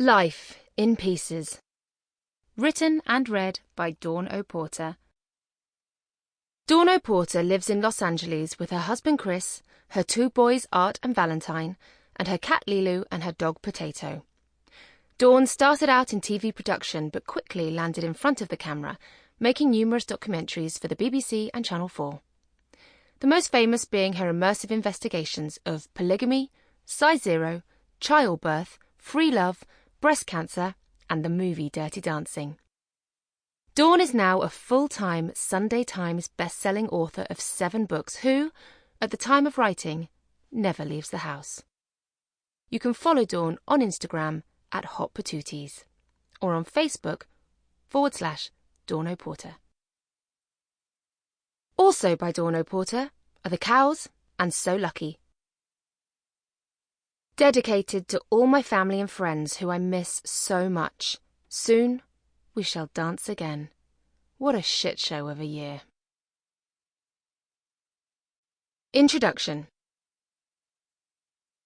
Life in Pieces. Written and read by Dawn O'Porter. Dawn O'Porter lives in Los Angeles with her husband Chris, her two boys Art and Valentine, and her cat Lilu and her dog Potato. Dawn started out in TV production but quickly landed in front of the camera, making numerous documentaries for the BBC and Channel 4. The most famous being her immersive investigations of polygamy, size zero, childbirth, free love, breast cancer, and the movie Dirty Dancing. Dawn is now a full-time Sunday Times best-selling author of 7 books who, at the time of writing, never leaves the house. You can follow Dawn on Instagram at Hot Patooties or on Facebook /Dawn O'Porter. Also by Dawn O'Porter are The Cows and So Lucky. Dedicated to all my family and friends who I miss so much. Soon we shall dance again. What a shit show of a year. Introduction.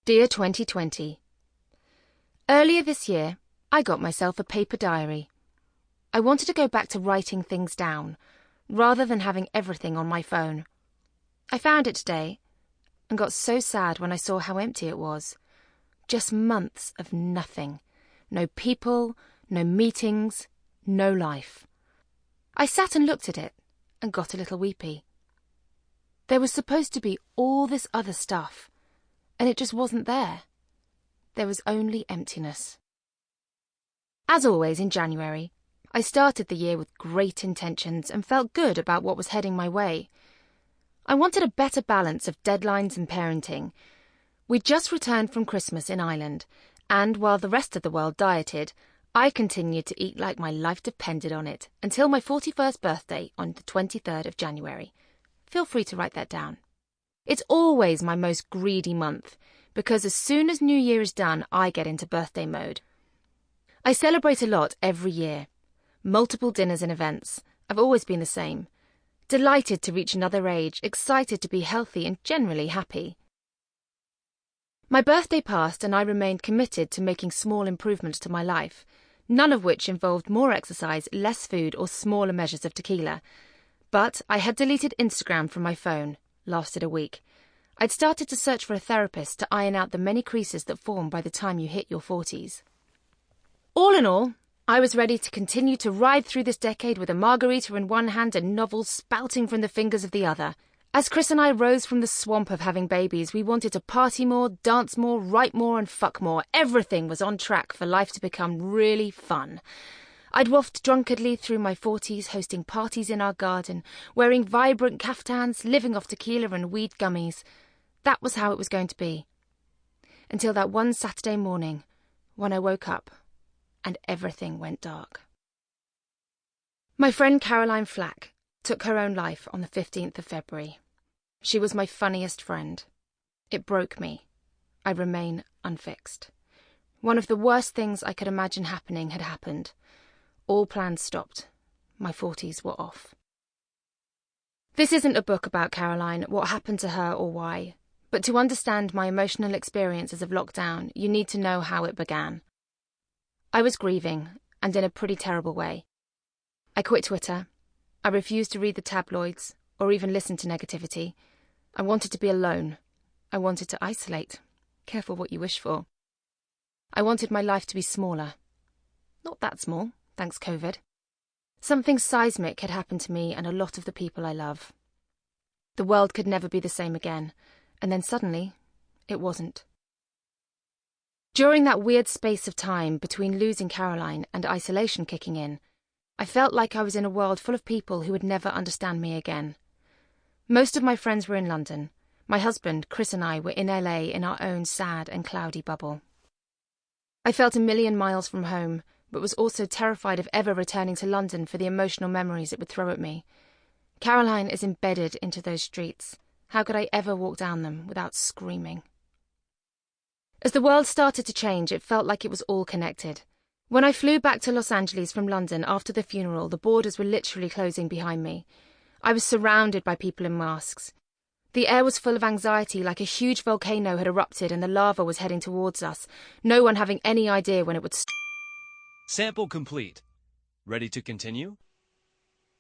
Dear 2020. Earlier this year, I got myself a paper diary. I wanted to go back to writing things down, rather than having everything on my phone. I found it today, and got so sad when I saw how empty it was. Just months of nothing. No people, no meetings, no life. I sat and looked at it and got a little weepy. There was supposed to be all this other stuff, and it just wasn't there. There was only emptiness. As always in January, I started the year with great intentions and felt good about what was heading my way. I wanted a better balance of deadlines and parenting. We'd just returned from Christmas in Ireland, and while the rest of the world dieted, I continued to eat like my life depended on it until my 41st birthday on the 23rd of January. Feel free to write that down. It's always my most greedy month, because as soon as New Year is done, I get into birthday mode. I celebrate a lot every year. Multiple dinners and events. I've always been the same. Delighted to reach another age, excited to be healthy and generally happy. My birthday passed and I remained committed to making small improvements to my life, none of which involved more exercise, less food or smaller measures of tequila. But I had deleted Instagram from my phone, lasted a week. I'd started to search for a therapist to iron out the many creases that form by the time you hit your 40s. All in all, I was ready to continue to ride through this decade with a margarita in one hand and novels spouting from the fingers of the other. As Chris and I rose from the swamp of having babies, we wanted to party more, dance more, write more and fuck more. Everything was on track for life to become really fun. I'd waft drunkenly through my 40s, hosting parties in our garden, wearing vibrant caftans, living off tequila and weed gummies. That was how it was going to be. Until that one Saturday morning, when I woke up and everything went dark. My friend Caroline Flack took her own life on the 15th of February. She was my funniest friend. It broke me. I remain unfixed. One of the worst things I could imagine happening had happened. All plans stopped. My 40s were off. This isn't a book about Caroline, what happened to her or why. But to understand my emotional experiences of lockdown, you need to know how it began. I was grieving, and in a pretty terrible way. I quit Twitter. I refused to read the tabloids, or even listen to negativity. I wanted to be alone. I wanted to isolate. Careful what you wish for. I wanted my life to be smaller. Not that small, thanks COVID. Something seismic had happened to me and a lot of the people I love. The world could never be the same again, and then suddenly, it wasn't. During that weird space of time between losing Caroline and isolation kicking in, I felt like I was in a world full of people who would never understand me again. Most of my friends were in London. My husband, Chris, and I were in LA in our own sad and cloudy bubble. I felt a million miles from home, but was also terrified of ever returning to London for the emotional memories it would throw at me. Caroline is embedded into those streets. How could I ever walk down them without screaming? As the world started to change, it felt like it was all connected. When I flew back to Los Angeles from London after the funeral, the borders were literally closing behind me. I was surrounded by people in masks. The air was full of anxiety, like a huge volcano had erupted and the lava was heading towards us, no one having any idea when it would stop. Sample complete. Ready to continue?